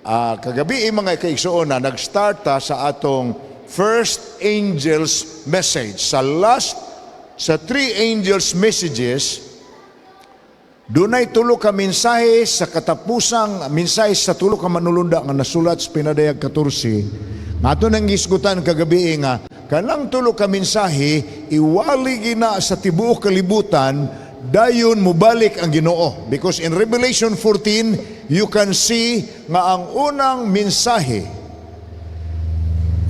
Kagabi mga kaigsuon na nag-start sa atong first angel's message. Sa three angels' messages, dunay tulo ka mensahe sa katapusang mensahe sa tulo ka manulunda nga nasulat sa Pinadayag 14. Nga ito nang gisgutan kagabi nga, kanang tulo ka mensahe, iwali gina sa tibuok kalibutan, dayon mubalik ang Ginoo. Because in Revelation 14, you can see nga ang unang mensahe,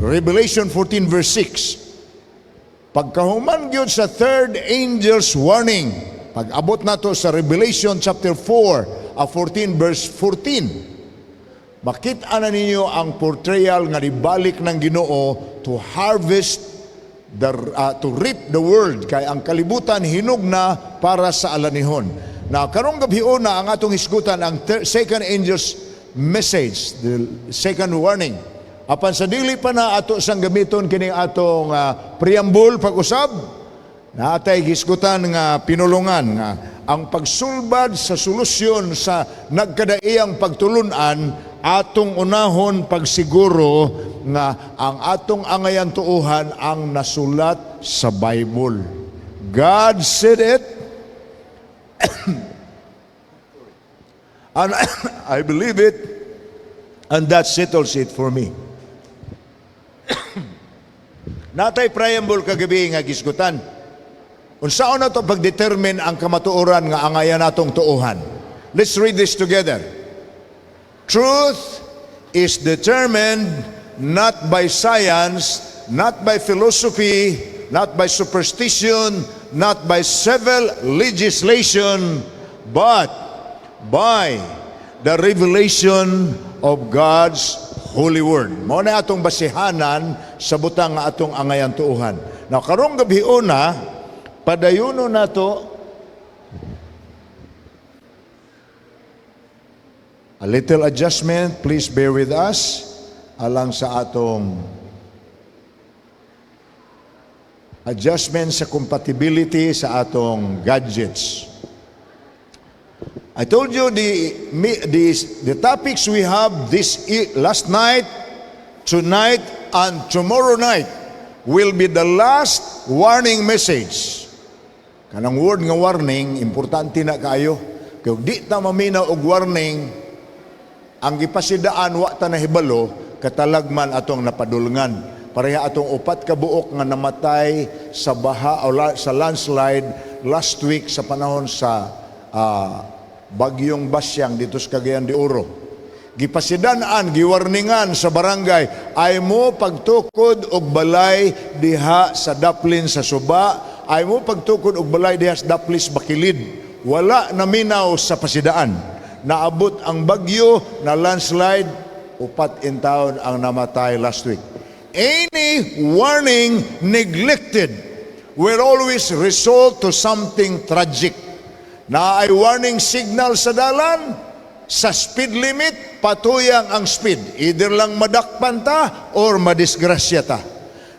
Revelation 14 verse 6, pagkahuman gyud sa third angel's warning, pag-abot nato sa Revelation chapter 14 verse 14, makita na ninyo ang portrayal nga ibalik ng Ginoo to harvest to reap the world, kay ang kalibutan hinog na para sa alanihon. Na karong gabion na ang atong hisgutan ang second angel's message, the second warning. Apan sa dili pa na ato sang gamiton kining atong preamble pag-usab, na atay hisgutan nga pinulungan nga ang pagsulbad sa solusyon sa nagkadaiyang pagtulunan, atong unahon pagsiguro nga ang atong angayan tuuhan ang nasulat sa Bible. God said it, and I believe it, and that settles it for me. Natay preamble kagabi nga gisgutan. Unsaon na to pagdetermine ang kamatuoran nga angayan natong tuuhan? Let's read this together. Truth is determined not by science, not by philosophy, not by superstition, not by civil legislation, but by the revelation of God's Holy Word. Mao na atong basihanan sa butang nga atong angayan tuuhan. Now karong gabion na padayuno nato a little adjustment, please bear with us alang sa atong adjustment sa compatibility sa atong gadgets. I told you the topics we have last night, tonight, and tomorrow night will be the last warning message. Kanang word nga warning, importante na kayo. Kaya di ta maminaw og warning, ang gipasidaan wa ta nahibalo, katalagman atong napadulngan. Pareha atong upat ka buok nga namatay sa baha o sa landslide last week sa panahon sa bagyong Basyang dito sa Cagayan de Oro. Gipasidaan, giwarningan sa barangay, ay mo pagtukod og balay diha sa Daplin sa Suba, ay mo pagtukod og balay diha sa Daplis Bakilid. Wala naminaw sa pasidaan. Naabot ang bagyo na landslide, upat in taon ang namatay last week. Any warning neglected will always result to something tragic. Na ay warning signal sa dalan, sa speed limit, patuyang ang speed. Either lang madakpan ta or madisgrasya ta.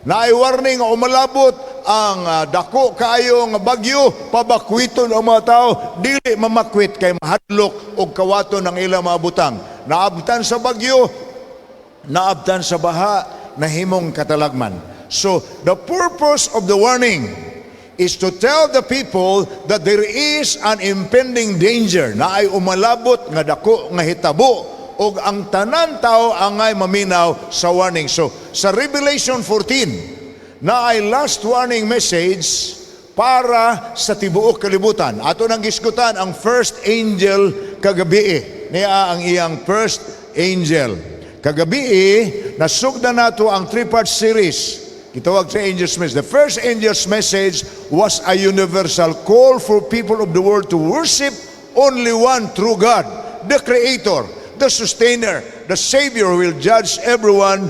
Na ay warning o malabot ang dako kaayo nga bagyo, pabakwiton ang mga tao, dili mamakwit kay mahadlok og kawaton ang ilang mga butang. Naabtan sa bagyo, naabtan sa baha, nahimong katalagman. So, the purpose of the warning is to tell the people that there is an impending danger na ay umalabot nga dako nga hitabo og ang tanan tao angay maminaw sa warning. So sa Revelation 14 na ay last warning message para sa tibuok kalibutan. Ato nang gisgutan ang first angel kagabi. Niya ang iyang first angel. Kagabi nasugdan nato ang three-part series. Gitawag sa angel's message. The first angel's message was a universal call for people of the world to worship only one true God, the Creator, the Sustainer, the Savior who will judge everyone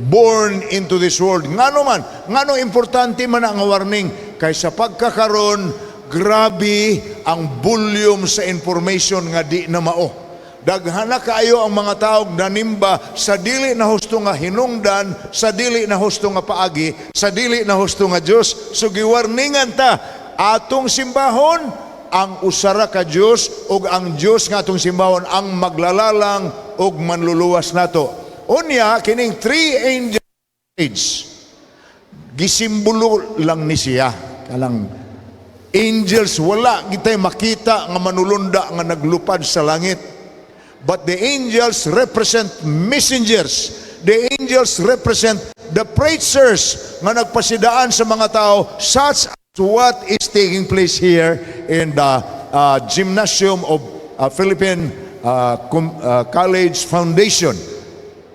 born into this world. Ngano importante man ang warning, kaysa pagkakaroon, grabe ang volume sa information nga di na mao. Daghana kaayo ang mga taog nanimba sa dili na husto nga hinungdan, sa dili na husto nga paagi, sa dili na husto nga Dios. So giwarningan ta atong simbahon, ang usara ka Dios ug ang Dios nga atong simbahon ang maglalalang ug manluluwas nato. Unya kining three angels gisimbolo lang ni siya kalang angels, wala kitay makita nga manulunda nga naglupad sa langit. But the angels represent messengers. The angels represent the preachers nga nagpasidaan sa mga tao, such as what is taking place here in the gymnasium of Philippine College Foundation.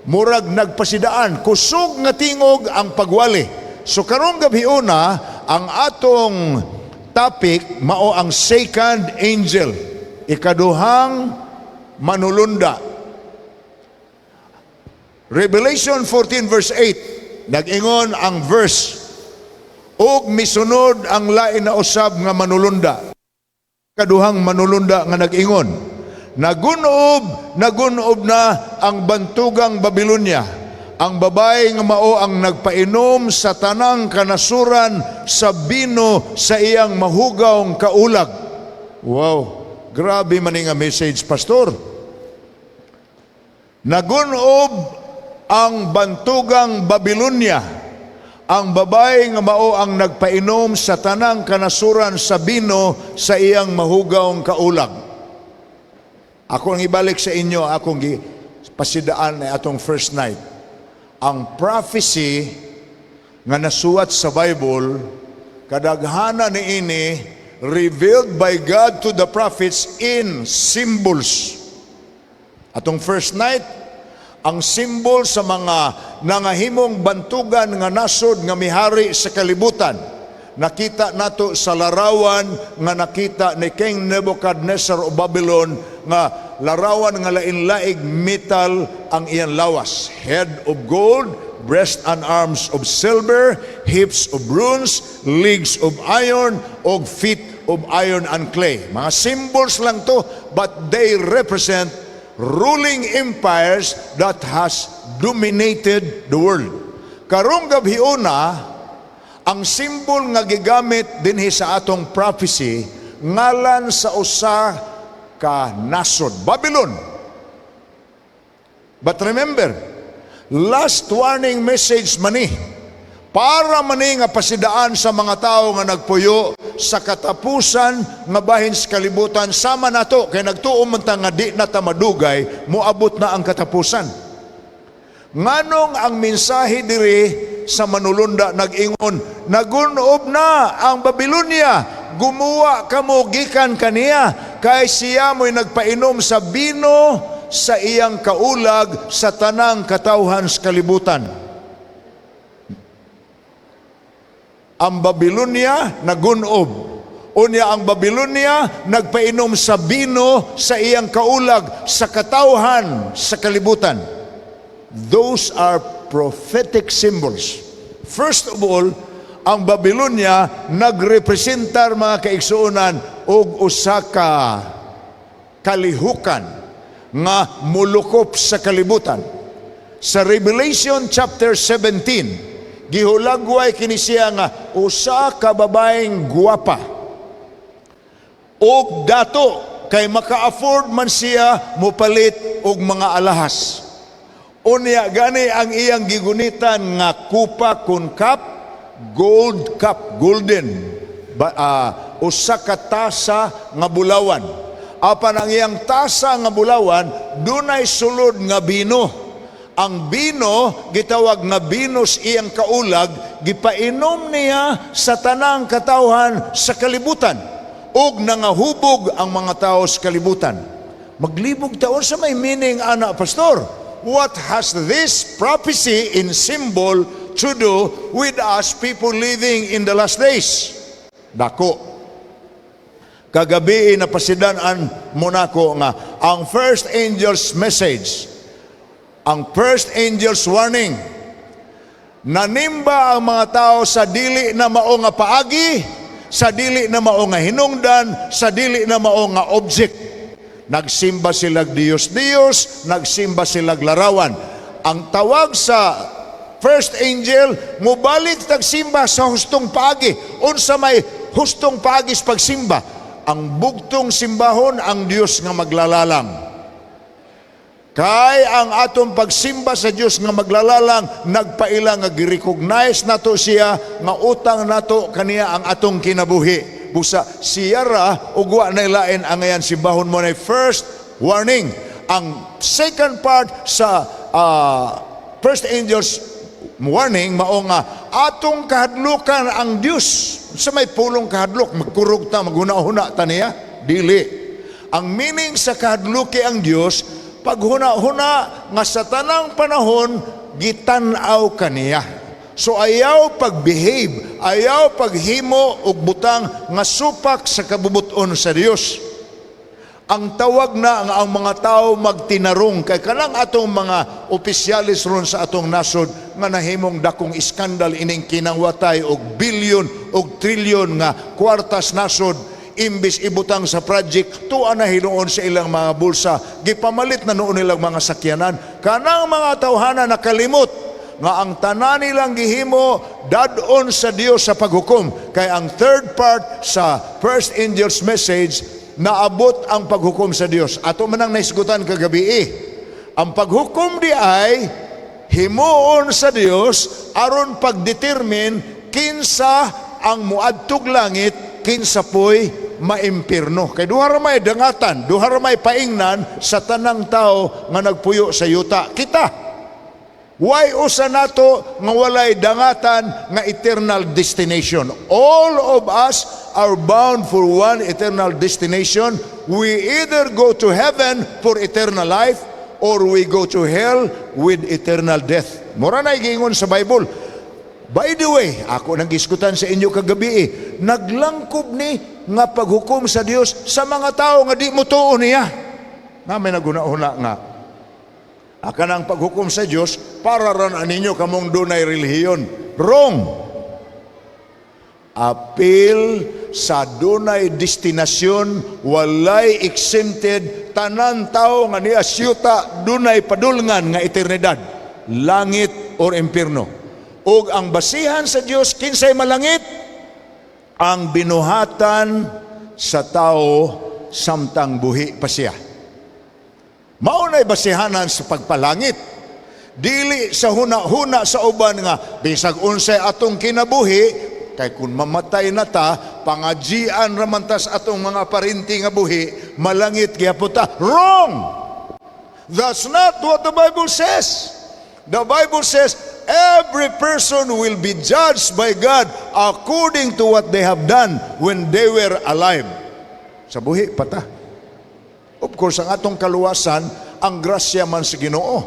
Murag nagpasidaan, kusog nga tingog ang pagwali. So karong gabi una, ang atong topic mao ang second angel, ikaduhang manulunda. Revelation 14 verse 8, nag-ingon ang verse, ug misunod ang lain na usab nga manulunda. Kaduhang manulunda nga nag-ingon, nagunob na ang bantugang Babilonia, ang babae nga mao ang nagpainom sa tanang kanasuran sa bino sa iyang mahugawng kaulag. Wow, grabe man nga message, pastor. Nagunob ang bantugang Babilonia, ang babae nga mao ang nagpainom sa tanang kanasuran sa bino sa iyang mahugawng kaulag. Ako ang ibalik sa inyo, akong pasidaan na atong first night. Ang prophecy nga nasuwat sa Bible, kadaghana niini revealed by God to the prophets in symbols. Atong first night, ang symbol sa mga nangahimong bantugan nga nasod nga mihari sa kalibutan. Nakita nato sa larawan nga nakita ni King Nebuchadnezzar o Babylon nga larawan nga lain-laig metal ang iyang lawas. Head of gold, breast and arms of silver, hips of bronze, legs of iron, og feet of iron and clay. Mga symbols lang to, but they represent ruling empires that has dominated the world. Karong gabi una, ang simbol nga gigamit dinhi sa atong prophecy ngalan sa usa ka nasod, Babylon. But remember, last warning message mani, para mani nga pasidaan sa mga tao nga nagpuyo sa katapusan nga bahin sa kalibutan, sama nato kay nagtuo man ta nga di na ta madugay, moabot na ang katapusan. Nganong ang mensahe diri sa manulunda nag-ingon, nagunob na ang Babylonia, gumuwa kamo gikan kaniya, kay siya mo'y nagpainom sa bino sa iyang kaulag sa tanang katawhan sa kalibutan. Ang Babylonia nagunob. Unya ang Babylonia nagpainom sa bino sa iyang kaulag sa katawhan sa kalibutan. Those are prophetic symbols. First of all, ang Babylonia nagrepresentar mga kaigsuonan og usa ka kalihukan nga mulukop sa kalibutan. Sa Revelation chapter 17, gihulagway kini siya nga usa ka babaeng guwapa og dato kay maka-afford man siya mopalit og mga alahas. Unya gani ang iyang gigunitan nga kupa kun cup, gold cup, golden, usa ka tasa nga bulawan. Apan ang iyang tasa nga bulawan dunay sulod nga bino. Ang bino gitawag nga binos iyang kaulag, gipainom niya sa tanang katawhan sa kalibutan ug nangahubog ang mga tao sa kalibutan. Maglibog taon sa may meaning ana, pastor. What has this prophecy in symbol to do with us people living in the last days? Dako. Kagabi na pasidanan mo nako nga ang first angel's message, ang first angel's warning, nanimba ang mga tao sa dili na mao nga paagi, sa dili na mao nga hinungdan, sa dili na mao nga object. Nagsimba silag Diyos-Diyos, nagsimba silag larawan. Ang tawag sa first angel, mubalik tagsimba sa hustong paagi. Unsa may hustong paagi sa pagsimba? ang bugtong simbahon ang Dios nga maglalalang. Kay ang atong pagsimba sa Dios nga maglalalang, nagpaila nga gi-recognize nato siya nga utang nato kaniya ang atong kinabuhi. Busa siya ra ug wa nay lain ang ayan simbahon mo na first warning. Ang second part sa first angel's warning mao nga atong kahadlukan ang Dios. Sa may pulong kahadlok magkurog ta maghuna-huna ta niya? Dili. Ang meaning sa kahadluki ang Dios, paghuna-huna nga sa tanang panahon gitan-aw kaniya. So ayaw pagbehave, ayaw paghimo og butang nga supak sa kabubuton sa Dios. Ang tawag na nga ang mga tao magtinarong kay kanang atong mga opisyalis ron sa atong nasod nga nahimong dakong iskandal ining kinangwatay og bilyon og trilyon nga kwartas nasod. Imbis ibutang sa project, tuwa na hinuon sa ilang mga bulsa, gipamalit na noon nilang mga sakyanan. Kanang mga tawhana nakalimot nga ang tanan nilang gihimo dadon sa Dios sa paghukom. Kay ang third part sa first angel's message, naabot ang paghukom sa Dios. Ato manang naisgutan kagabi ang paghukom di ay himuon sa Dios aron pagdetermine kinsa ang muadtog langit, kinsa po'y maimpirno. Kay duha ra may dangatan, duha ra may paingnan sa tanang tao nga nagpuyo sa yuta. Kita, why usa nato nga walay dangatan nga eternal destination? All of us are bound for one eternal destination. We either go to heaven for eternal life or we go to hell with eternal death. Mura na igingon sa Bible. By the way, ako nang giskutan sa inyo kagabi naglangkob ni nga paghukom sa Dios sa mga tao nga di mo tuon niya. Nga may naguna-una nga. Akanang paghukom sa Dios para ran aninyo kamong dunay relihiyon. Wrong. Apil sa dunay destinasyon, walay exempted, tanan tao nga niya siyuta dunay padulngan nga eternidad, langit or impierno. Og ang basihan sa Dios kinsay malangit, ang binuhatan sa tao samtang buhi pa siya. Maunay basihanan sa pagpalangit. Dili sa huna-huna sa uban nga bisag unsay atong kinabuhi, kay kung mamatay na ta, pangajian raman ta sa atong mga parinti nga buhi, malangit gyapon ta. Wrong! That's not what the Bible says. The Bible says every person will be judged by God according to what they have done when they were alive. Sa buhi pata. Of course, ang atong kaluwasan, ang grasya man sa Ginoo,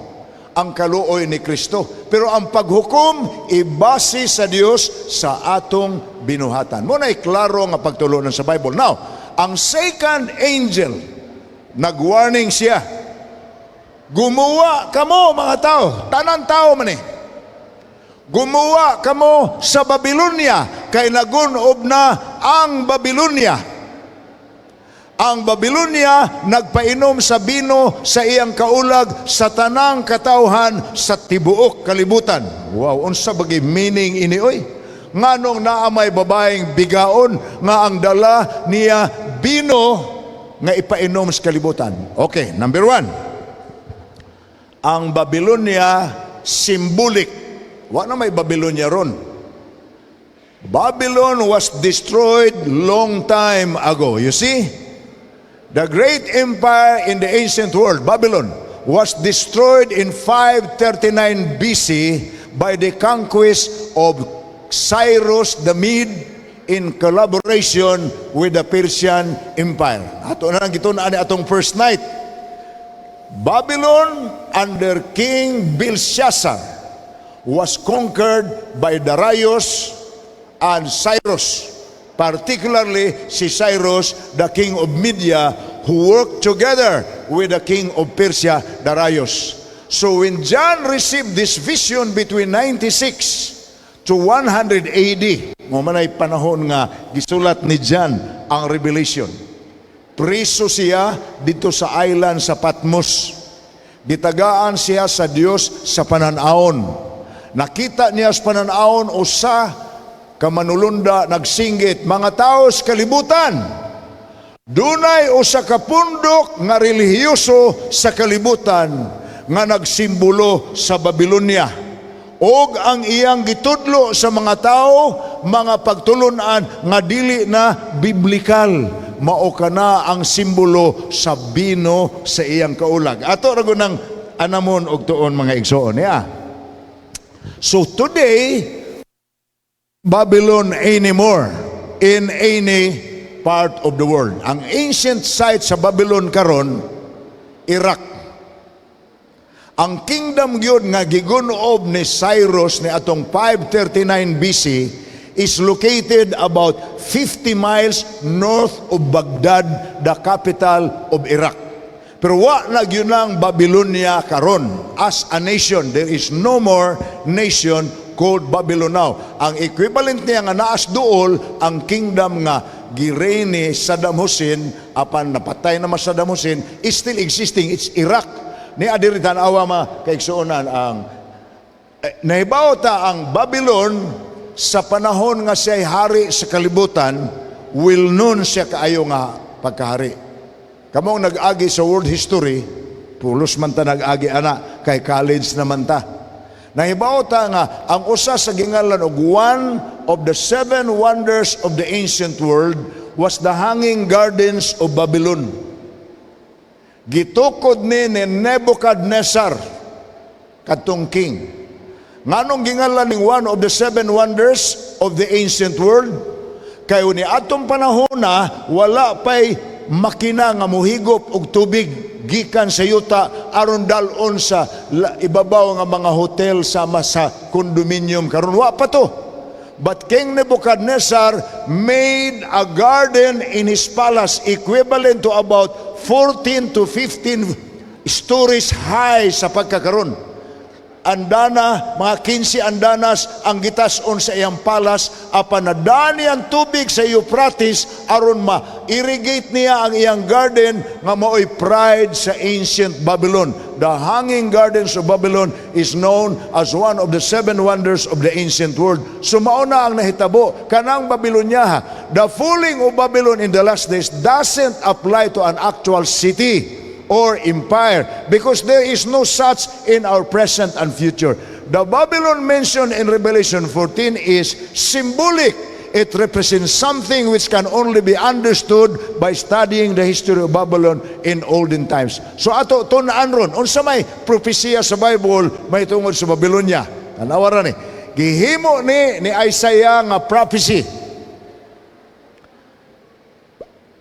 ang kaluoy ni Kristo. Pero ang paghukom, ibase sa Dios sa atong binuhatan. Muna'y klaro nga pagtulunan sa Bible. Now, ang second angel, nag-warning siya. Gumawa kamo mga tao, tanan tao man gumawa kamo sa Babylonia, kay nagunob na ang Babylonia. Ang Babylonia nagpainom sa bino sa iyang kaulag sa tanang katawhan sa tibuok kalibutan. Wow, unsa bagi meaning ini oy? Nganong naa may babaeng bigaon nga ang dala niya bino nga ipainom sa kalibutan. Okay, number 1. Ang Babylonia symbolic. Wa na may Babylonia ron. Babylon was destroyed long time ago. You see? The great empire in the ancient world, Babylon, was destroyed in 539 BC by the conquest of Cyrus the Mede in collaboration with the Persian Empire. Ato na lang gitun-an atong first night. Babylon under King Belshazzar was conquered by Darius and Cyrus, particularly si Cyrus, the king of Media, who worked together with the king of Persia, Darius. So when John received this vision between 96 to 100 AD, mo manay panahon nga gisulat ni John ang Revelation. Priso siya dito sa island sa Patmos. Gitagaan siya sa Dios sa pananaon. Nakita niya sa pananaon usa ka manulunda nagsinggit, mga tao sa kalibutan, Dunay usa ka pundok nga relihiyoso sa kalibutan nga nagsimbolo sa Babylonia. Og ang iyang gitudlo sa mga tao, mga pagtulunan nga dili na biblikal. Mao kana ang simbolo sa bino sa iyang kaulag. Ato ra gunang anamon og tuon mga igsoon niya. So today, Babylon anymore in any part of the world. Ang ancient site sa Babylon karon, Iraq. Ang kingdom gyud nga gigunob ni Cyrus ni atong 539 BC is located about 50 miles north of Baghdad, the capital of Iraq. Pero wa na gyud ang Babylonia karon as a nation. There is no more nation called Babylon now. Ang equivalent niya nga naas duol ang kingdom nga gireign ni Saddam Hussein, apan napatay naman Saddam Hussein, is still existing. It's Iraq. Ni adiritan awa ma kaigsuonan ang nahibaw ta ang Babylon sa panahon nga siya'y hari sa kalibutan, will known siya kaayo nga pagkahari. Kamong nag-agi sa world history, pulos man ta nag-agi ana, kay college naman ta. Nahibaw ta nga ang usa sa gingalan og one of the 7 wonders of the ancient world was the Hanging Gardens of Babylon. Gitukod ni Nebuchadnezzar katong king. Nganong gingalan ning one of the 7 wonders of the ancient world? Kayo ni atong panahon na wala pay makina nga muhigop og tubig gikan sa yuta aron dalon sa ibabaw nga mga hotel sama sa condominium karon wa pa to. But King Nebuchadnezzar made a garden in his palace equivalent to about 14 to 15 stories high sa pagkakaron. Andana, mga 15 andanas ang gitason sa iyang palas, apan nadani ang tubig sa Euphrates aron ma-irrigate niya ang iyang garden nga mao'y pride sa ancient Babylon. The Hanging Gardens of Babylon is known as one of the 7 wonders of the ancient world. So mauna ang nahitabo kanang Babylonia. The falling of Babylon in the last days doesn't apply to an actual city or empire, because there is no such in our present and future. The Babylon mentioned in Revelation 14 is symbolic. It represents something which can only be understood by studying the history of Babylon in olden times. So ato tunaan ron, unsa may propesya sa Bible may tungod sa Babylonia. Tanawa ni gihimo ni Isaiah nga prophecy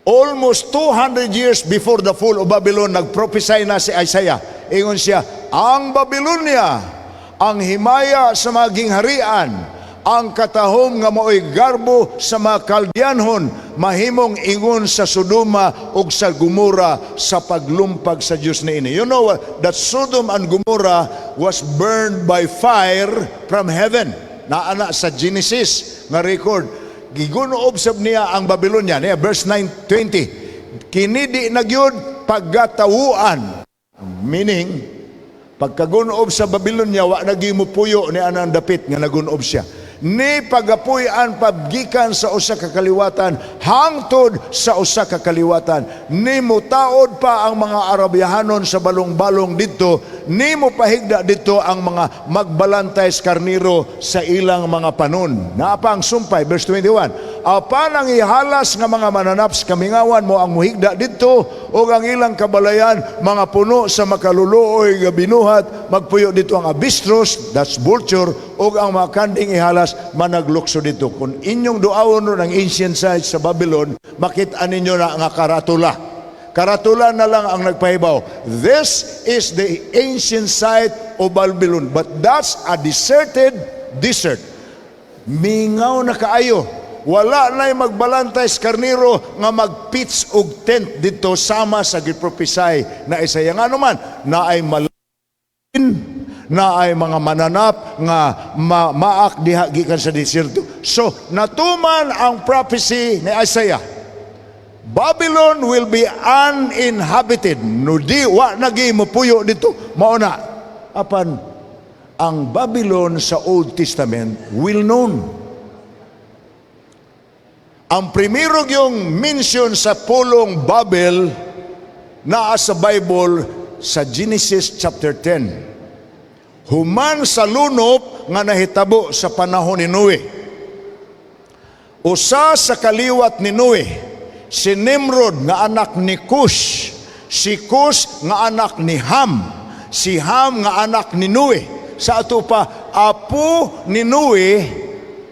almost 200 years before the fall of Babylon. Nagprophesy na si Isaiah. Ingon siya, ang Babylonia, ang himaya sa maging harian, ang katahom nga mao'y garbo sa mga Kaldianhon, mahimong ingon sa Sodoma ug sa Gomora sa paglumpag sa Diyos niini. You know that Sodom and Gomorrah was burned by fire from heaven. Naana sa Genesis nga record. Gigunoob sab niya ang Babylonia niya, verse 9:20. Kinidi na gyud paggatawuan, meaning pagkagunoob sa Babylonia wa nagimupuyo ni anang dapit nga nagunoob siya. Ni pagapuy-an pabgikan sa usa ka kaliwatan hangtod sa usa ka kaliwatan. Ni mutaod pa ang mga Arabiahanon sa balong-balong didto, ni mo pahigda dito ang mga magbalantay sa karniro sa ilang mga panon. Naapa ang sumpay, verse 21. Apan ang ihalas nga mga mananaps kamingawan mo ang muhigda dito o ang ilang kabalayan mga puno sa makaluluoy nga binuhat magpuyo dito ang abistros, that's vulture, o ang mga kanding ihalas managlukso dito. Kung inyong duawon ron ang ancient sites sa Babylon, makita ninyo na nga karatula. Karatula na lang ang nagpahibaw. This is the ancient site of Babylon, but that's a deserted desert. Mingaw na kaayo. Wala na'y magbalantay sa karniro nga magpitch og tent dito sama sa giprophesy na Isaiah. Nga naman, na ay malin, na ay mga mananap nga maak diha gikan sa desierto. So, natuman ang prophecy ni Isaiah. Babylon will be uninhabited. No di wa nagi mapuyo dito. Mauna, apan ang Babylon sa Old Testament will known. Ang primero yung mention sa pulong Babel naa sa Bible sa Genesis chapter 10. Human sa lunop nga nahitabo sa panahon ni Noe. Usa sa kaliwat ni Noe, si Nimrod nga anak ni Cush, si Cush nga anak ni Ham, si Ham nga anak ni Noe. Sa ato pa, apo ni Noe,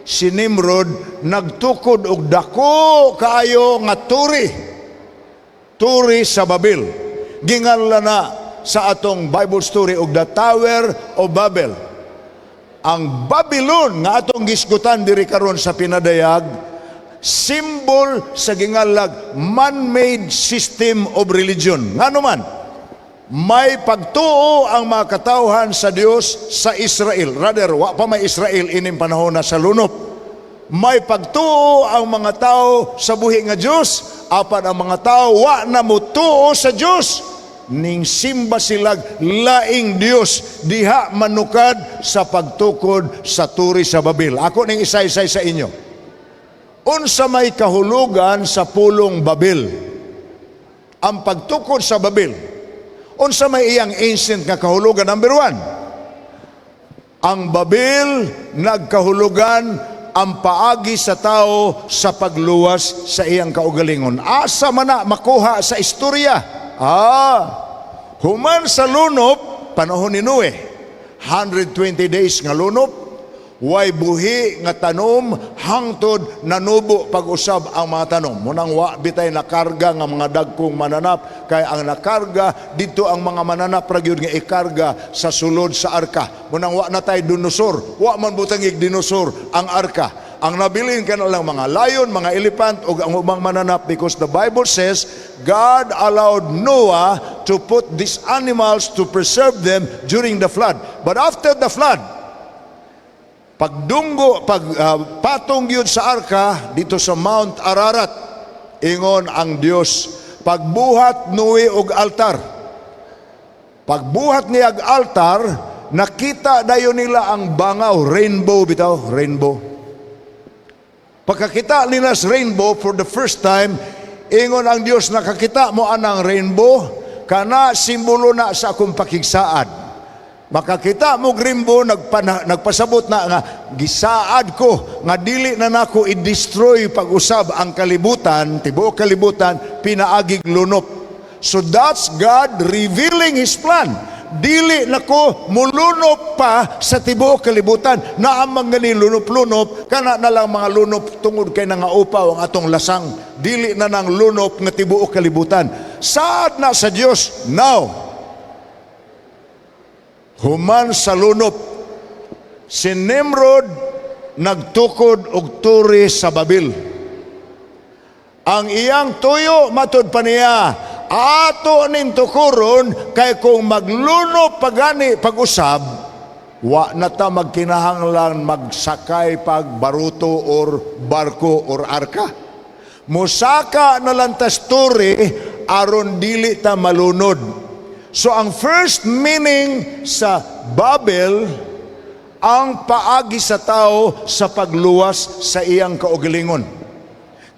si Nimrod, nagtukod og dako kaayo nga turi sa Babel. Ginganlan na sa atong Bible story og the Tower of Babel. Ang Babylon nga atong gisgutan diri karon sa pinadayag, symbol sa gingalag man-made system of religion. Ngano man, may pagtuo ang mga katawhan sa Dios sa Israel. Rather, wa pa may Israel ining panahon na sa lunop. May pagtuo ang mga tao sa buhi nga Dios, apan ang mga tao wa na mutuo sa Dios, ning simba silag laing Dios diha manukad sa pagtukod sa turi sa Babel. Ako ning isa-isay sa inyo. Unsa may kahulugan sa pulong Babel? Ang pagtukod sa Babel. Unsa may iyang ancient nga kahulugan? Number 1, ang Babel nagkahulugan ang paagi sa tao sa pagluwas sa iyang kaugalingon. Asa man na makuha sa istorya? Human sa lunop, panahon ni Noe, 120 days nga lunop, way buhi nga tanom, hangtod nanubo pag-usab ang mga tanom. Munang wa bitay nakarga nga mga dagkong mananap, kay ang nakarga dito ang mga mananap ra gyud nga ikarga sa sulod sa arka. Munang wa na tay dinosor, wa man butangig dinosor ang arka. Ang nabilin ka na lang mga lion, mga elephant o ang ubang mananap, because the Bible says God allowed Noah to put these animals to preserve them during the flood. But after the flood, patong yun sa arka dito sa Mount Ararat, ingon ang Dios, pagbuhat Noe og altar. Pagbuhat niya og altar, nakita dayon nila ang bangaw, rainbow bitaw, rainbow. Pagkakita nila sa rainbow for the first time, ingon ang Dios, nakakita mo anang rainbow, kana simbolo na sa akong pakigsaad. Makakita mo rainbow, nagpasabot na nga gisaad ko nga dili na nako i-destroy pag-usab ang kalibutan, tibuok kalibutan, pinaagig lunop. So that's God revealing His plan. Dili nako mulunop pa sa tibuok kalibutan, na ang mga lunop-lunop kana na lang mga lunop tungod kay nangaupaw ang atong lasang. Dili na nang lunop nga tibuok kalibutan. Saad na sa Dios now. Human sa lunop, si Nimrod nagtukod og turi sa Babel. Ang iyang tuyo matud pa niya, ato nin tukuron, kay kung maglunop pagani pag-usab, wa na ta magkinahanglan magsakay pag baruto or barko or arka. Musaka na lantas turi aron dili ta malunod. So ang first meaning sa Babel, ang paagi sa tao sa pagluwas sa iyang kaugalingon.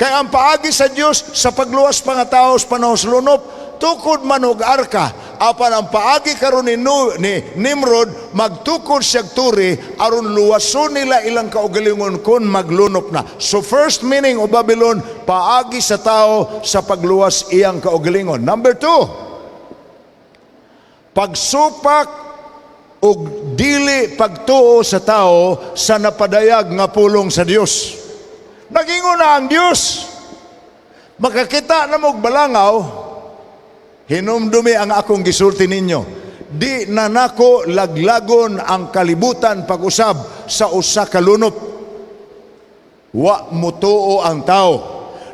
Kaya ang paagi sa Dios sa pagluwas pa nga tao sa panahon sa lunop, tukod man og arka. Apan ang paagi karon ni Nimrod, magtukod siya turi aron luwason nila ilang kaugalingon kun maglunop na. So first meaning of Babylon, paagi sa tao sa pagluwas iyang kaugalingon. Number 2, pagsupak og dili pagtuo sa tao sa napadayag nga pulong sa Dios. Nagingon na ang Dios, makakita na mong balangaw, hinumdumi ang akong gisulti ninyo. Di na nako laglagon ang kalibutan pag-usab sa usa ka lunop. Wa mutuo ang tao,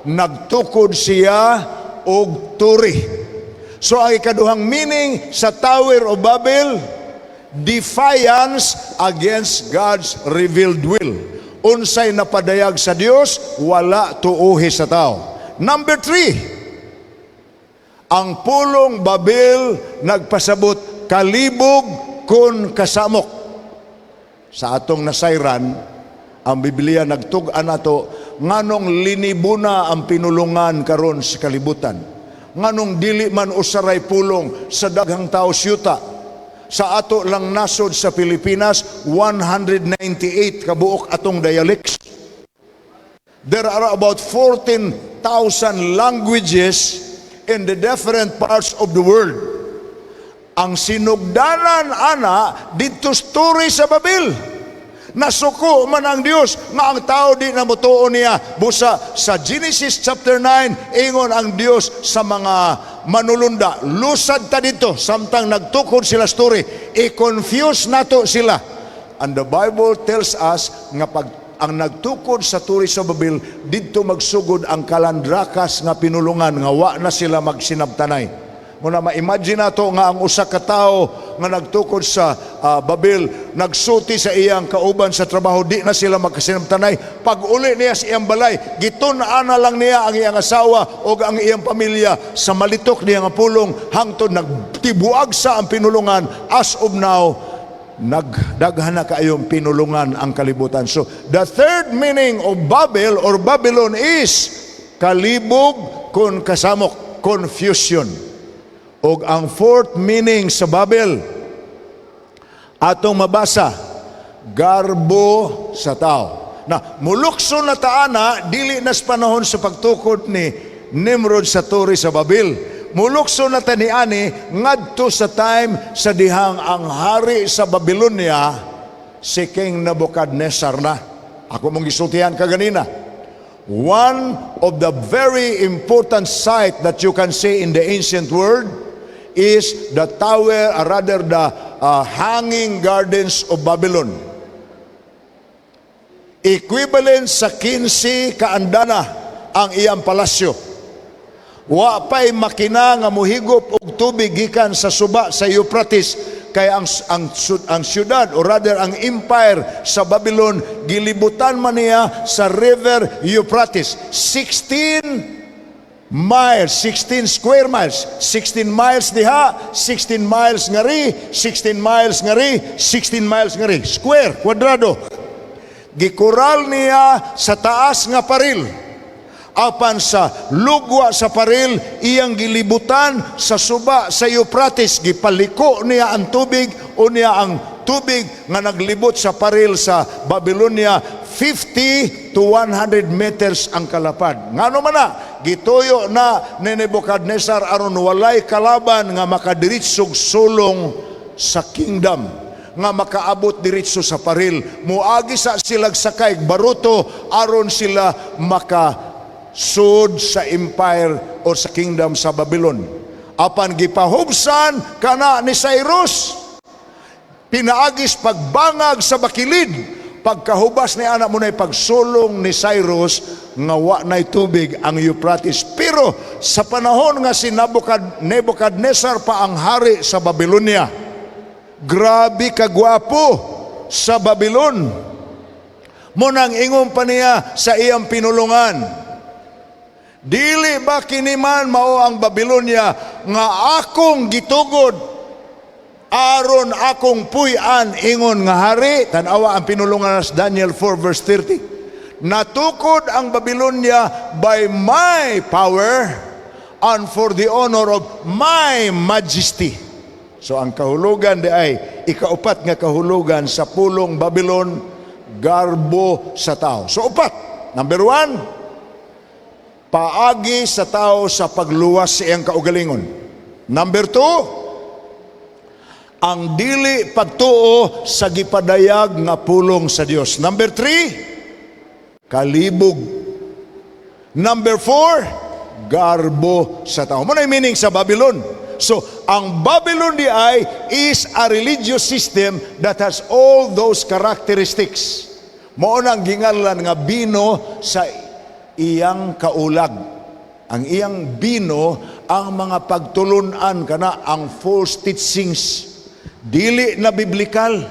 nagtukod siya og turi. So ang ikaduhang meaning sa Tower of Babel, defiance against God's revealed will. Unsay napadayag sa Dios, wala tuuhi sa tao. Number 3, ang pulong Babel nagpasabot kalibog kun kasamok. Sa atong nasayran, ang Biblia nagtug-an nato nganong linibuna ang pinulungan karon sa kalibutan, nganong dili man usaray pulong sa daghang tao siyuta. Sa ato lang nasod sa Pilipinas, 198 kabuok atong dialects. There are about 14,000 languages in the different parts of the world. Ang sinugdanan ana dito story sa Babil. Nasuko man ang Dios nga ang tao di namutuon niya. Busa sa Genesis chapter 9, ingon ang Dios sa mga manulunda, lusad ta dito samtang nagtukod sila story, i-confuse nato sila. And the Bible tells us nga pag ang nagtukod sa turi sa Babil, dito magsugod ang kalandrakas nga pinulungan nga wa na sila magsinabtanay. Muna ma-imagine nato nga ang usa ka tawo nga nagtukod sa Babil, nagsuti sa iyang kauban sa trabaho, di na sila magkasinabtanay. Pag uli niya sa iyang balay, gitun-an na lang niya ang iyang asawa o ang iyang pamilya sa malitok niya nga pulong, hangtod nagtibuag sa ang pinulungan. As of now, nagdaghan na kaayong pinulungan ang kalibutan. So the third meaning of Babel or Babylon is kalibog kun kasamok, confusion. O ang fourth meaning sa Babel, atong mabasa, garbo sa tao. Na mulukso na taana, dili na sa panahon sa pagtukod ni Nimrod sa turi sa Babil. Mulukso na taniani, ngadto sa time sa dihang ang hari sa Babylonia, si King Nebuchadnezzar na. Ako mong gisultihan kaganina. One of the very important sight that you can see in the ancient world is the tower, or rather the hanging gardens of Babylon. Equivalent sa 15 kaandana ang iyang palasyo. Wa pa'y makina nga muhigop og tubig gikan sa suba sa Euphrates, kay ang syudad, or rather ang empire sa Babylon, gilibutan man niya sa river Euphrates. 16 miles, 16 square miles, 16 miles diha, 16 miles ngari, 16 miles ngari, 16 miles ngari, square, kwadrado. Gikural niya sa taas nga paril. Apan sa lugwa sa paril, iyang gilibutan sa suba sa Euphrates. Gipaliko niya ang tubig, o niya ang tubig nga naglibot sa paril sa Babylonia, 50 to 100 meters ang kalapad. Ngano man na, gituyo na ni Nebuchadnezzar aron walay kalaban nga makadiritsog sulong sa kingdom, nga makaabot diritso sa paril. Muagi sa silag sakay baruto aron sila makasud sa empire o sa kingdom sa Babylon. Apan gipahubsan kana ni Cyrus, pinaagis pagbangag sa bakilid. Pagkahubas ni anak mo na'y pagsulong ni Cyrus, nga wa na'y tubig ang Euphrates. Pero sa panahon nga si Nebuchadnezzar pa ang hari sa Babylonia, grabe kagwapo sa Babylon. Munang ingon pa niya sa iyang pinulungan, dili ba kiniman mao ang Babylonia nga akong gitugod aron akong puy-an ingon nga hari? Tanawa ang pinulungan sa Daniel 4 verse 30. Natukod ang Babylonia by my power and for the honor of my majesty. So ang kahulugan di ay ikaupat nga kahulugan sa pulong Babylon, garbo sa tao. So upat. Number 1, paagi sa tao sa pagluwas sa iyang kaugalingon. Number 2, ang dili pagtuo sa gipadayag nga pulong sa Dios. Number 3, kalibog. Number 4, garbo sa tao. Ano yung meaning sa Babylon? So, ang Babylon di ay is a religious system that has all those characteristics. Mao nang gingalan nga bino sa iyang kaulag. Ang iyang bino, ang mga pagtulunan kana, ang false teachings, dili na biblikal.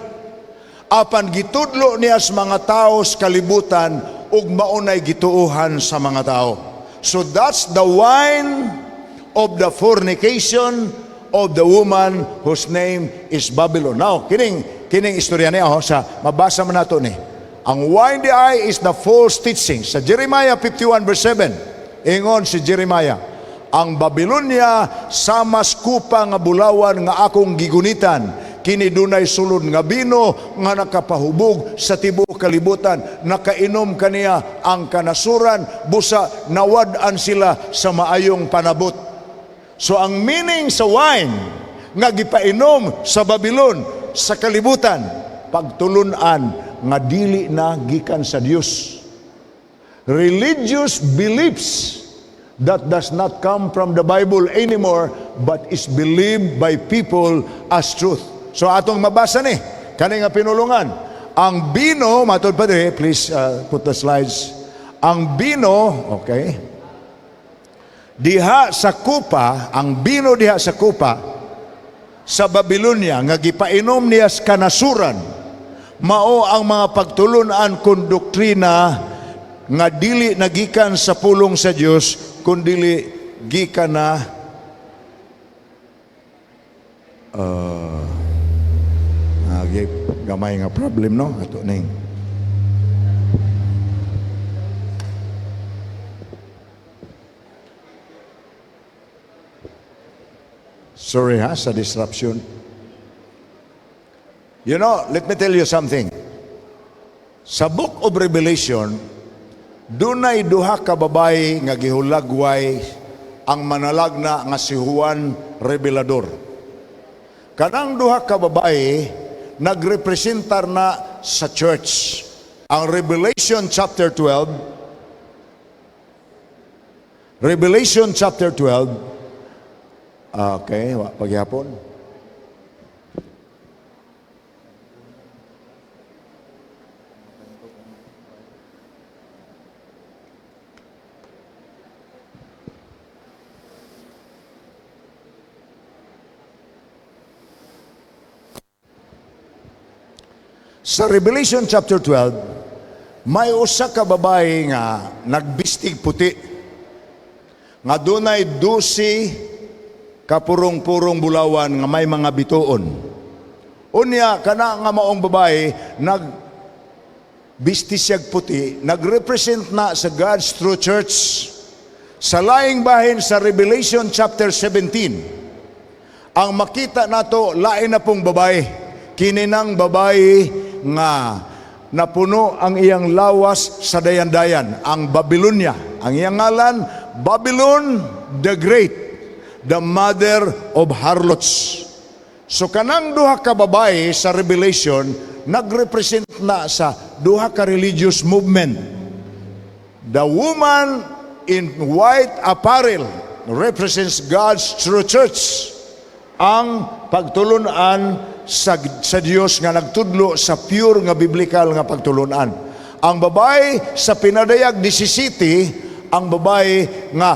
Apan gitudlo niya sa mga tao sa kalibutan ug maunay gituuhan sa mga tao. So that's the wine of the fornication of the woman whose name is Babylon. Now, kining istorya niya sa mabasa man nato ni. Ang wine di ay is the false teaching. Sa Jeremiah 51 verse 7, ingon si Jeremiah, ang Babylonia samas kupa nga bulawan nga akong gigunitan, kini dunay sulod nga bino nga nakapahubog sa tibuok kalibutan, nakainom kaniya ang kanasuran, busa nawad-an sila sa maayong panabot. So ang meaning sa wine nga gipainom sa Babylon sa kalibutan, pagtulunan nga dili na gikan sa Dios. Religious beliefs that does not come from the Bible anymore, but is believed by people as truth. So atong mabasa ni kani nga pinulungan. Ang bino, matod pa dire, please put the slides. Ang bino, okay, diha sa kupa, ang bino diha sa kupa sa Babylonia nga gipainom niya sa kanasuran, mao ang mga pagtulunan kun doktrina nga dili nagikan sa pulong sa Dios, kundili gikan na gamay nga problem, no? Ato ning sorry sa disruption. You know, let me tell you something. Sa Book of Revelation, dunay duha ka babae nga gihulagway ang manalagna nga si Juan Revelador. Kanang duha ka babae nagrepresentar na sa church. Ang Revelation chapter 12, Revelation chapter 12, okay, paghihapon. Sa Revelation chapter 12, may usa ka babae nga nagbistig puti, nga dunay 12 kapurong-purong bulawan nga may mga bituon. Unya, kana nga maong babae, nagbistig siyag puti, nagrepresent na sa God's true church. Sa laing bahin sa Revelation chapter 17, ang makita nato lain na pong babae, kininang babae nga napuno ang iyang lawas sa dayan-dayan, ang Babylonia. Ang iyang ngalan, Babylon the Great, the mother of harlots. So kanang duha ka babae sa Revelation nagrepresent na sa duha ka religious movement. The woman in white apparel represents God's true church, ang pagtulunan sa Dios nga nagtudlo sa pure nga biblical nga pagtulunan. Ang babae sa pinadayag 17, ang babae nga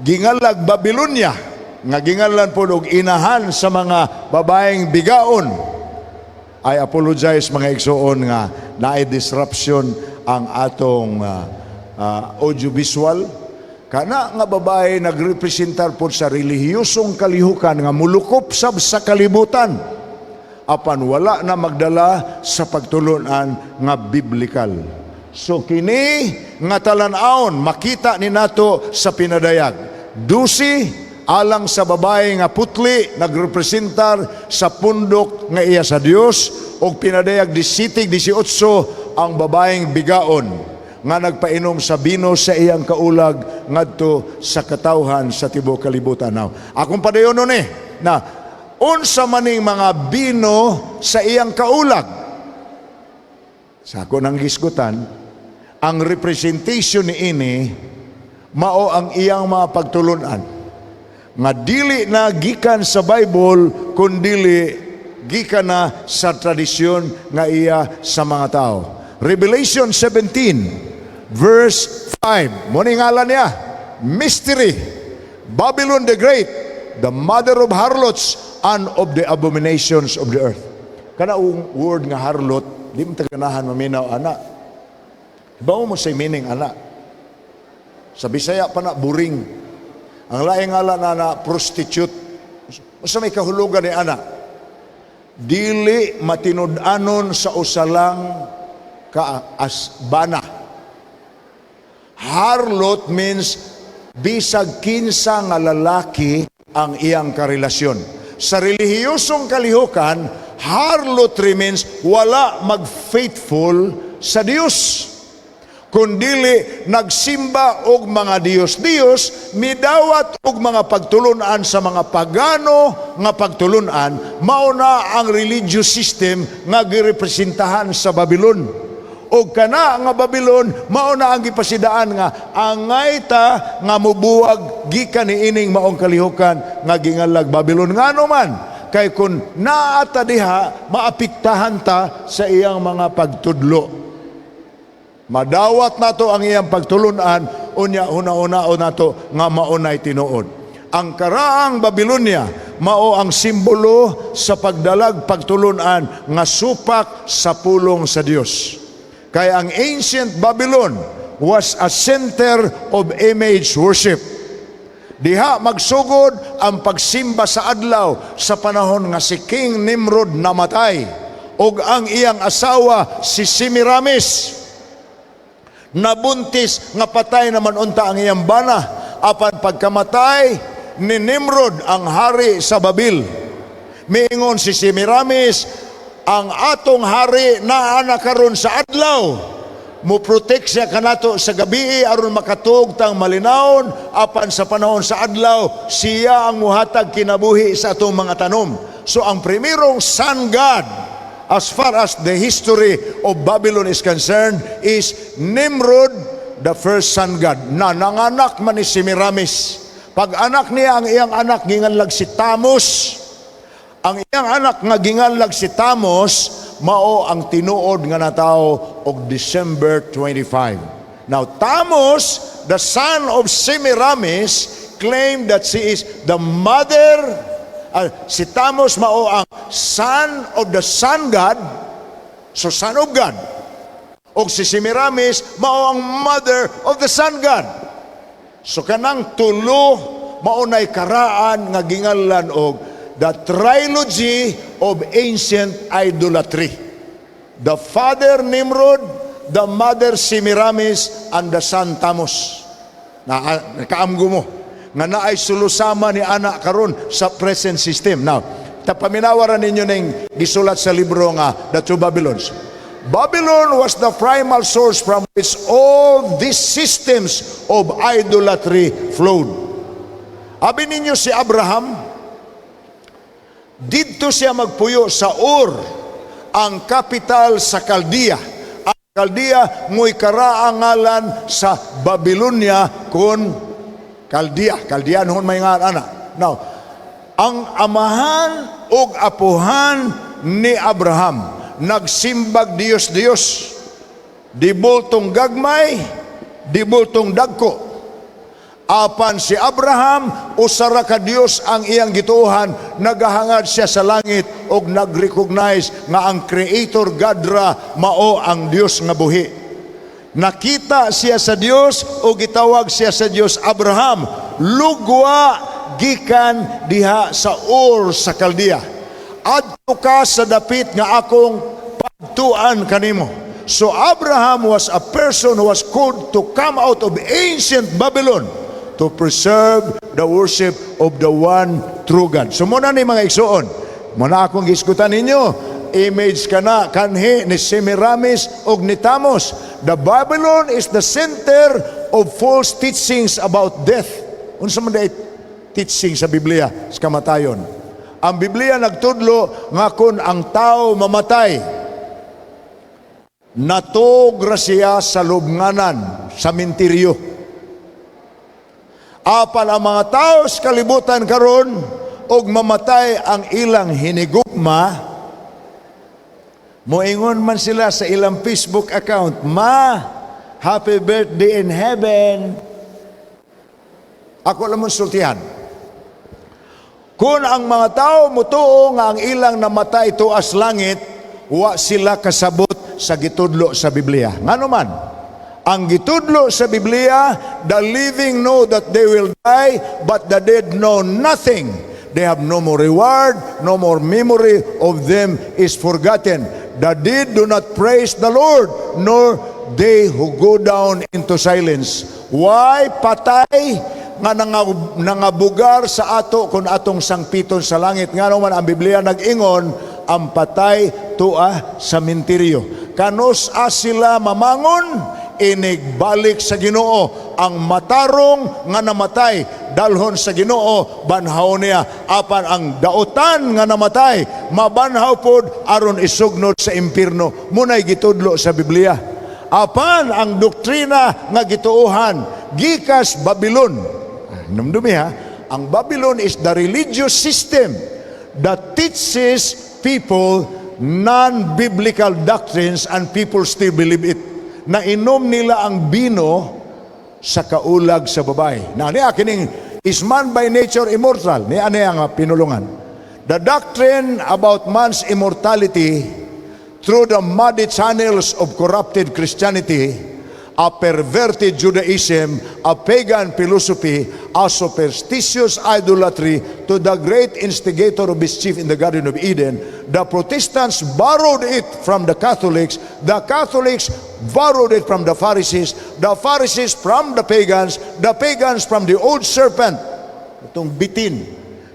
gingalag Babylonia, nga gingalan po og inahan sa mga babaeng bigaon. I apologize mga igsoon nga naay disruption ang atong audiovisual. Kana nga babae nagrepresentar po sa relihiyosong kalihukan nga mulukop sa kalibutan, apan wala na magdala sa pagtulunan nga biblikal. So kini nga talan-aon makita ni nato sa pinadayag. 12 alang sa babae nga putli nagrepresentar sa pundok nga iya sa Dios, og pinadayag 17-18 ang babaeng bigaon nga nagpainom sa bino sa iyang kaulag ngadto sa katawhan sa tibuok kalibutan. Now, akong padayon nun na unsa maning mga bino sa iyang kaulag. Sa ako nang gisgutan, ang representation ni ini mao ang iyang mga pagtulunan nga dili na gikan sa Bible kundi gikan na sa tradisyon nga iya sa mga tao. Revelation 17 verse 5, mo ni ngalan niya, mystery, Babylon the Great, the mother of harlots and of the abominations of the earth. Kana word nga harlot, di mo taganahan maminaw ana. Ibaw mo say meaning ana. Sa Bisaya pa na buring. Ang laing ngalan na prostitute. Sa may kahulugan ni ana, dili matinud-anon sa usalang ka as bana. Harlot means bisag kinsa nga lalaki ang iyang karelasyon. Sa relihiyosong kalihukan, harlotry means wala mag-faithful sa Dios, kundili nagsimba og mga Diyos-Diyos, midawat og mga pagtulunan sa mga pagano nga pagtulunan, mauna ang religious system nga girepresentahan sa Babylon. O kana nga Babylon, mauna ang gipasidaan nga angay ta nga mubuwag gikan niining maong kalihukan nga gingalag Babylon. Ngano man, kay kun naata diha, maapiktahan ta sa iyang mga pagtudlo. Madawat nato ang iyang pagtulunan, unya una-una nato nga maunay tinuod. Ang karaang Babylonia mao ang simbolo sa pagdalag pagtulunan nga supak sa pulong sa Dios. Kaya ang ancient Babylon was a center of image worship. Diha magsugod ang pagsimba sa adlaw sa panahon nga si King Nimrod namatay ug ang iyang asawa si Semiramis nabuntis nga patay naman unta ang iyang bana. Apan pagkamatay ni Nimrod ang hari sa Babil, miingon si Semiramis, ang atong hari naa na karon sa adlaw, muprotek siya kanato sa gabi aron makatug tang malinawon, apan sa panahon sa adlaw siya ang muhatag kinabuhi sa atong mga tanom. So ang primerong sun god as far as the history of Babylon is concerned is Nimrod, the first sun god, na nanganak man ni Semiramis. Pag anak niya, ang iyang anak ginganlag si Tammuz. Ang iyang anak nga ginganlag si Tammuz mao ang tinuod nga natawo og December 25. Now Tammuz, the son of Semiramis, claimed that she is the mother. Si Tammuz mao ang son of the sun god, so son of God. O si Semiramis mao ang mother of the sun god. So kanang tulo maunay karaan nga gingalan og the trilogy of ancient idolatry. The father Nimrod, the mother Semiramis, and the son Tammuz. Nakaamgo mo nga naay sulusama ni anak karon sa present system. Now, tapaminawaran ninyo ning gisulat sa libro nga The Two Babylons. Babylon was the primal source from which all these systems of idolatry flowed. Abi ninyo si Abraham, dito siya magpuyo sa Ur, ang kapital sa Caldea. Ang Caldea mo'y karaangalan sa Babylonia kun Kaldean hon may nga ana. Now, ang amahan ug apuhan ni Abraham nagsimbag Dios-Dios. Di bultong gagmay, di bultong dagko. Apan si Abraham usara ka Dios ang iyang gituohan, nagahangad siya sa langit ug nagrecognize nga ang Creator God ra mao ang Dios nga buhi. Nakita siya sa Dios o gitawag siya sa Dios Abraham, lugwa gikan diha sa Ur sa Caldea. Adto ka sa dapit nga akong pagtuan kanimo. So Abraham was a person who was called to come out of ancient Babylon to preserve the worship of the one true God. So muna ni mga igsoon, muna akong giskutan ninyo, image ka na kanhi ni Semiramis og ni Tammuz. The Babylon is the center of false teachings about death. Unsa man day teaching sa Biblia sa kamatayon? Ang Biblia nagtudlo nga kun ang tao mamatay, natugra siya sa lubnganan, sa menteryo. Apan ang mga tao sa kalibutan karon og mamatay ang ilang hinigugma, moingon man sila sa ilang Facebook account, "Ma, happy birthday in heaven." Ako lamang sultihan. Kung ang mga tao mutuo nga ang ilang namatay tuas langit, wa sila kasabot sa gitudlo sa Biblia. Ngano man, ang gitudlo sa Biblia, the living know that they will die, but the dead know nothing. They have no more reward, no more memory of them is forgotten. the dead do not praise the Lord, nor they who go down into silence. Why? Patay nga nangabugar sa ato kung atong sangpiton sa langit. Nga naman ang Biblia nag-ingon, ang patay tua sa minteryo. Kanos sila mamangon? Inigbalik sa Ginoo. Ang matarong nga namatay dalhon sa Ginoo, banhaw niya. Apan ang dautan nga namatay mabanhaw pod aron isugnod sa impierno. Munay gitudlo sa Biblia. Apan ang doktrina nga gituohan gikas Babylon. Namdumi ha, ang Babylon is the religious system that teaches people non-biblical doctrines and people still believe it. Na inom nila ang bino sa kaulag sa babae. Na niya kining is man by nature immortal. Niya ang pinulungan. The doctrine about man's immortality through the muddy channels of corrupted Christianity, a perverted Judaism, a pagan philosophy, a superstitious idolatry to the great instigator of mischief in the Garden of Eden. The Protestants borrowed it from the Catholics borrowed it from the Pharisees from the pagans from the old serpent, itong bitin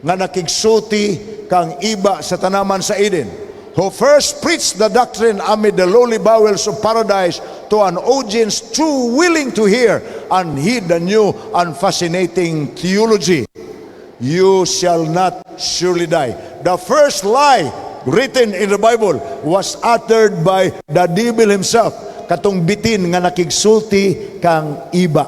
nga nakigsulti kang iba sa tanaman sa Eden, who first preached the doctrine amid the lowly bowels of paradise to an audience too willing to hear and heed the new and fascinating theology. You shall not surely die. The first lie written in the Bible was uttered by the devil himself, katong bitin nga nakigsulti kang iba.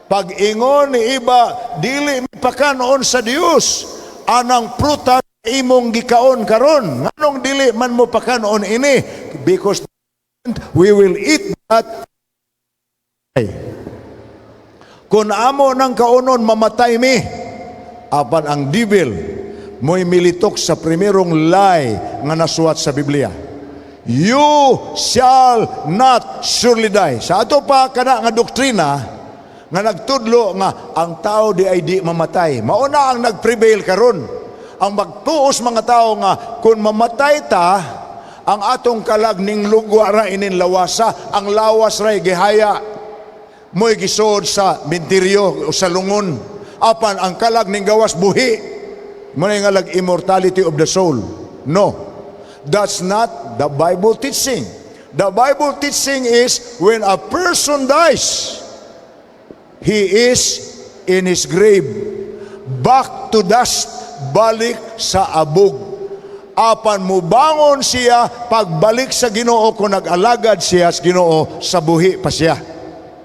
Pag ingon ni iba, dili mipakanoon sa Dios anang prutas imong gikaon karon. Nganong dili man mo pakanoon ini? Because we will eat that. Kung amo ng kaonon mamatay mi, apan ang devil mo'y militok sa primerong lie nga nasuwat sa Biblia. You shall not surely die. Sa ato pa kana nga doktrina nga nagtudlo nga ang tao di ay di mamatay. Mauna ang nagprevail karon. Ang magtuos mga tao nga kung mamatay ta, ang atong kalag ning lugwa ra inin lawasa, ang lawas ra gihaya mo'y gisod sa minteryo o sa lungon. Apan ang kalag ning gawas buhi, mo'y nga lag immortality of the soul. No. That's not the Bible teaching. The Bible teaching is when a person dies, he is in his grave, back to dust, balik sa abog. Apan mubangon siya pagbalik sa Ginoo kung nag-alagad siya sa Ginoo, sa buhi pa siya.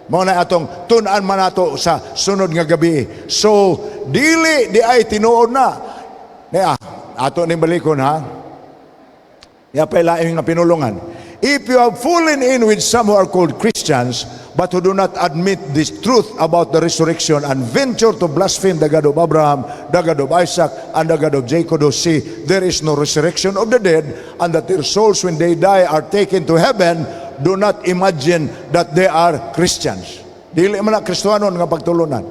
Mao na atong tun-an man nato sa sunod nga gabi. So dili di ay tinuod na. Ato ning balikon ha. Ya pala yung pinulungan. If you have fallen in with some who are called Christians, but who do not admit this truth about the resurrection and venture to blaspheme the God of Abraham, the God of Isaac, and the God of Jacob, who say there is no resurrection of the dead, and that their souls when they die are taken to heaven, do not imagine that they are Christians. Dili man na Kristiyanon nga pagtulunan.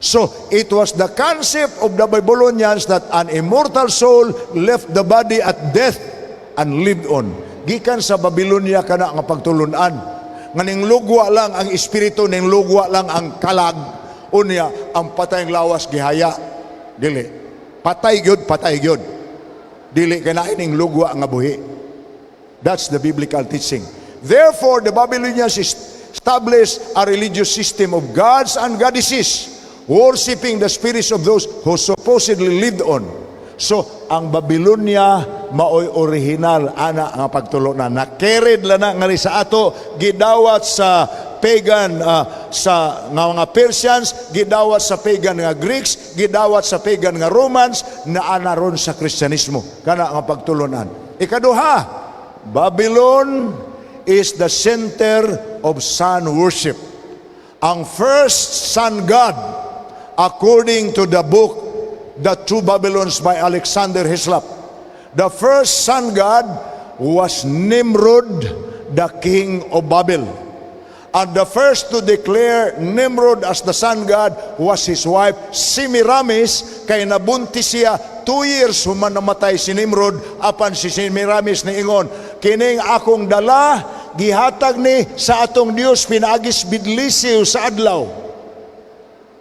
So, it was the concept of the Babylonians that an immortal soul left the body at death and lived on. Gikan sa Babylonia kana nga pagtulunan. Nga ning lugwa lang ang espiritu, ning lugwa lang ang kalag. Unya, ang patayng lawas gihaya. Dili. Patay gyud. Dili kana ning lugwa nga buhi. That's the biblical teaching. Therefore, the Babylonians established a religious system of gods and goddesses, worshiping the spirits of those who supposedly lived on. So, ang Babylonia maoy original ana nga pagtulunan. Na-carried lang na nga sa ato, gidawat sa pagan, sa nga mga Persians, gidawat sa pagan nga Greeks, gidawat sa pagan nga Romans, na ana ron sa Kristyanismo. Kana nga pagtulunan. Ikaduha, Babylon is the center of sun worship. Ang first sun god, according to the book The Two Babylons by Alexander Hislop, the first sun god was Nimrod, the king of Babel. And the first to declare Nimrod as the sun god was his wife Semiramis, kay nabuntis siya 2 years human namatay si Nimrod. Apan si Semiramis niingon, kining akong dala gihatag ni sa atong Dios pinaagis bidlisiw sa adlaw.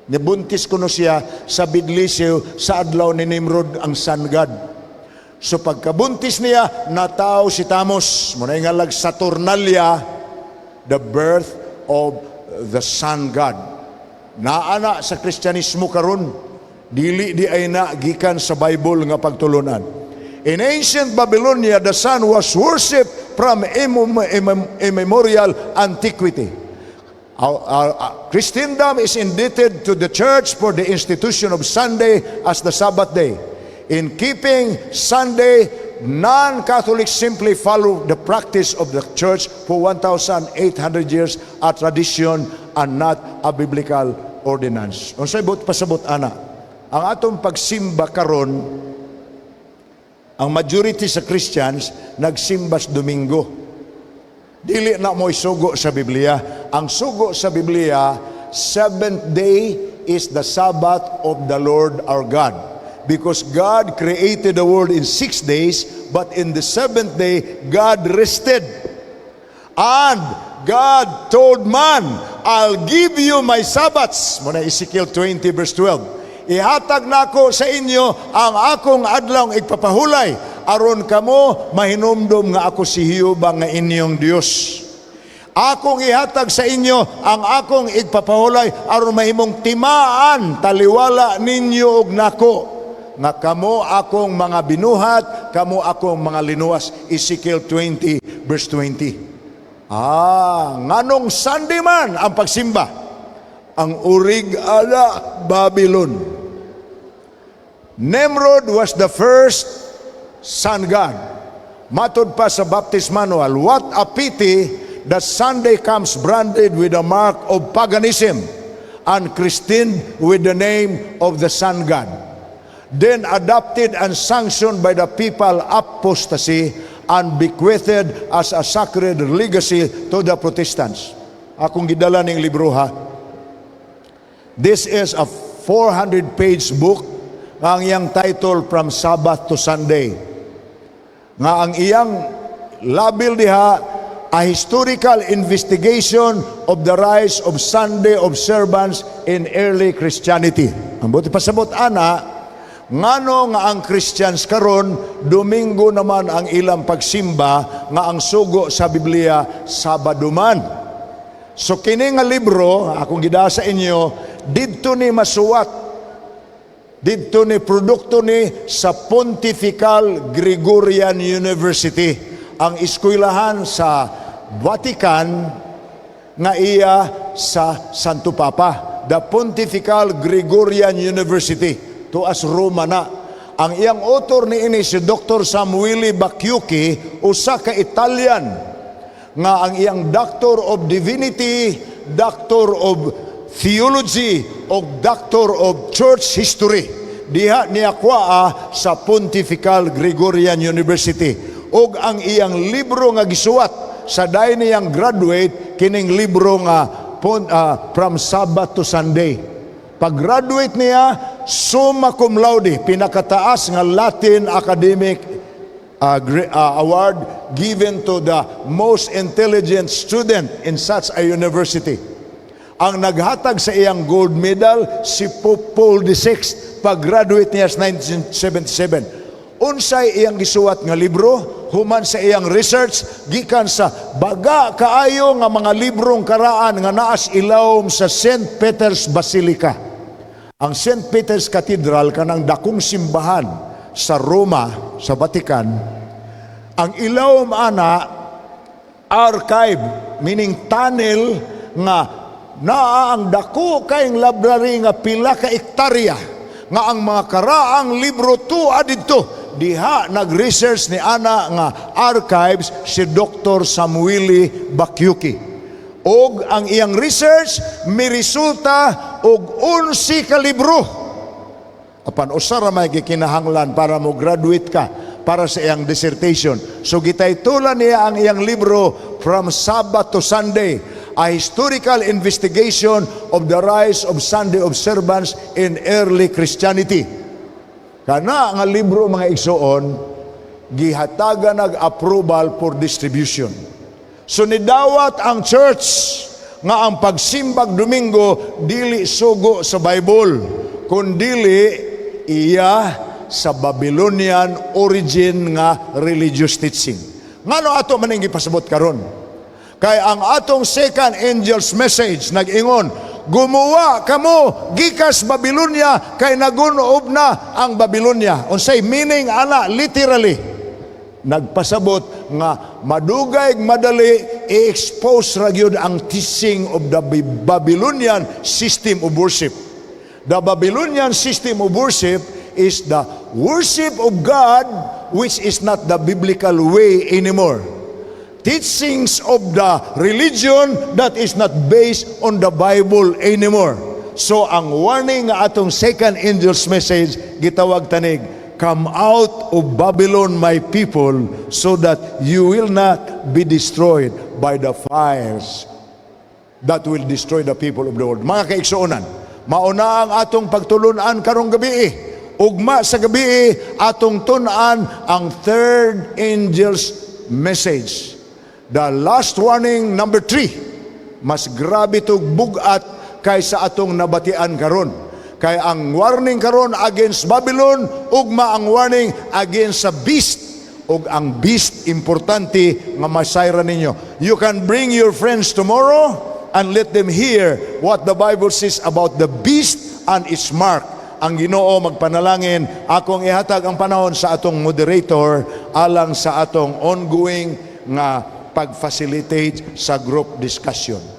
Nibuntis ko no siya sa bidlisiw sa adlaw ni Nimrod ang sun god. So pagkabuntis niya, nataw si Tamos. Muna nga lag Saturnalia, the birth of the sun god. Naana sa Kristyanismo karon, dili di ay na gikan sa Bible nga pagtulunan. In ancient Babylonia, the sun was worshipped from immemorial antiquity. Christendom is indebted to the church for the institution of Sunday as the Sabbath day. In keeping Sunday, non-Catholics simply follow the practice of the church for 1,800 years, a tradition and not a biblical ordinance. Unsay pasabot ana? Ang atong pagsimba karon, ang majority sa Christians nagsimbas Domingo. Dili na mo'y sugo sa Biblia. Ang sugo sa Biblia, seventh day is the Sabbath of the Lord our God. Because God created the world in 6 days, but in the seventh day, God rested. And God told man, I'll give you my Sabbaths. Muna Ezekiel 20 verse 12. Ihatag nako sa inyo ang akong adlaw igpapahulay, aron kamo mahinumdum nga ako si Jehova nga inyong Dios. Akong ihatag sa inyo ang akong igpapahulay, aron mahimong timaan taliwala ninyo og nako. Nga kamo akong mga binuhat, kamo akong mga linuwas. Ezekiel 20 verse 20. Nganong Sunday man ang pagsimba? Ang urig ala Babylon. Nimrod was the first sun god. Matod pa sa Baptist Manual, what a pity that Sunday comes branded with a mark of paganism and christened with the name of the sun god. Then adopted and sanctioned by the people apostasy and bequeathed as a sacred legacy to the Protestants. Akong gidala ning libro ha. This is a 400-page book nga ang iyang title From Sabbath to Sunday. Nga ang iyang label diha, a historical investigation of the rise of Sunday observance in early Christianity. Ang buti pasabot ana, ngano nga ang Christians karon Domingo naman ang ilang pagsimba, nga ang sugo sa Biblia Sabado man. So kini nga libro akong gidala sa inyo, didto ni masuwat, didto ni produkto ni sa Pontifical Gregorian University, ang eskwelahan sa Vatican nga iya sa Santo Papa, the Pontifical Gregorian University. Tuas Roma na. Ang iyang author ni ini si Dr. Samuele Bacchiuchi, usa ka Italian nga ang iyang Doctor of Divinity, Doctor of Theology o Doctor of Church History. Diha niya kwaa sa Pontifical Gregorian University. Og ang iyang libro nga gisuwat sa day niyang graduate, kining libro nga From Sabbath to Sunday. Pag-graduate niya, summa cum laude, pinakataas nga Latin academic award given to the most intelligent student in such a university. Ang naghatag sa iyang gold medal si Pope Paul VI, pag-graduate niya sa 1977. Unsay iyang gisuwat nga libro, human sa iyang research, gikan sa baga kaayo nga mga librong karaan nga naas ilawom sa St. Peter's Basilica. Ang St. Peter's Cathedral, kanang dakong simbahan sa Roma, sa Vatican, ang ilawom ana, archive, meaning tunnel, nga naa ang dako kayong library nga pila ka ektarya, nga ang mga karaang libro tuwa dito. Diha nag-research ni ana nga archives si Dr. Samuele Bacchiuchi. Og ang iyang research may resulta og 11 ka libro. Apan usara may gikinahanglan para mo graduate ka para sa iyang dissertation. So gitaytulan niya ang iyang libro From Sabbath to Sunday, a historical investigation of the rise of Sunday observance in early Christianity. Kana nga libro mga igsoon, gihataga nag-approval for distribution. So nidawat ang church nga ang pagsimbag Domingo dili sugo sa Bible, kundili iya sa Babylonian origin nga religious teaching. Ngano ato maning gipasabot karon? Kay ang atong second angel's message nag-ingon, gumawa kamo gikas Babylonia kay nagunob na ang Babylonia. Unsay meaning ana literally? Nagpasabot nga madugay madali i-expose ra gyud ang teaching of the Babylonian system of worship. The Babylonian system of worship is the worship of God which is not the biblical way anymore. Teachings of the religion that is not based on the Bible anymore. So ang warning nga atong second angel's message gitawag tanig, come out of Babylon, my people, so that you will not be destroyed by the fires that will destroy the people of the world. Mga kaigsuonan, mauna ang atong pagtulunan karong gabi. Ugma sa gabi atong tunan ang third angel's message. The last warning, number 3, mas grabe to bugat kaysa atong nabatian karon. Kay ang warning karon against Babylon, ugma ang warning against sa beast. Ug ang beast, importante nga masayra ninyo. You can bring your friends tomorrow and let them hear what the Bible says about the beast and its mark. Ang Ginoo magpanalangin, akong ihatag ang panahon sa atong moderator alang sa atong ongoing nga pag-facilitate sa group discussion.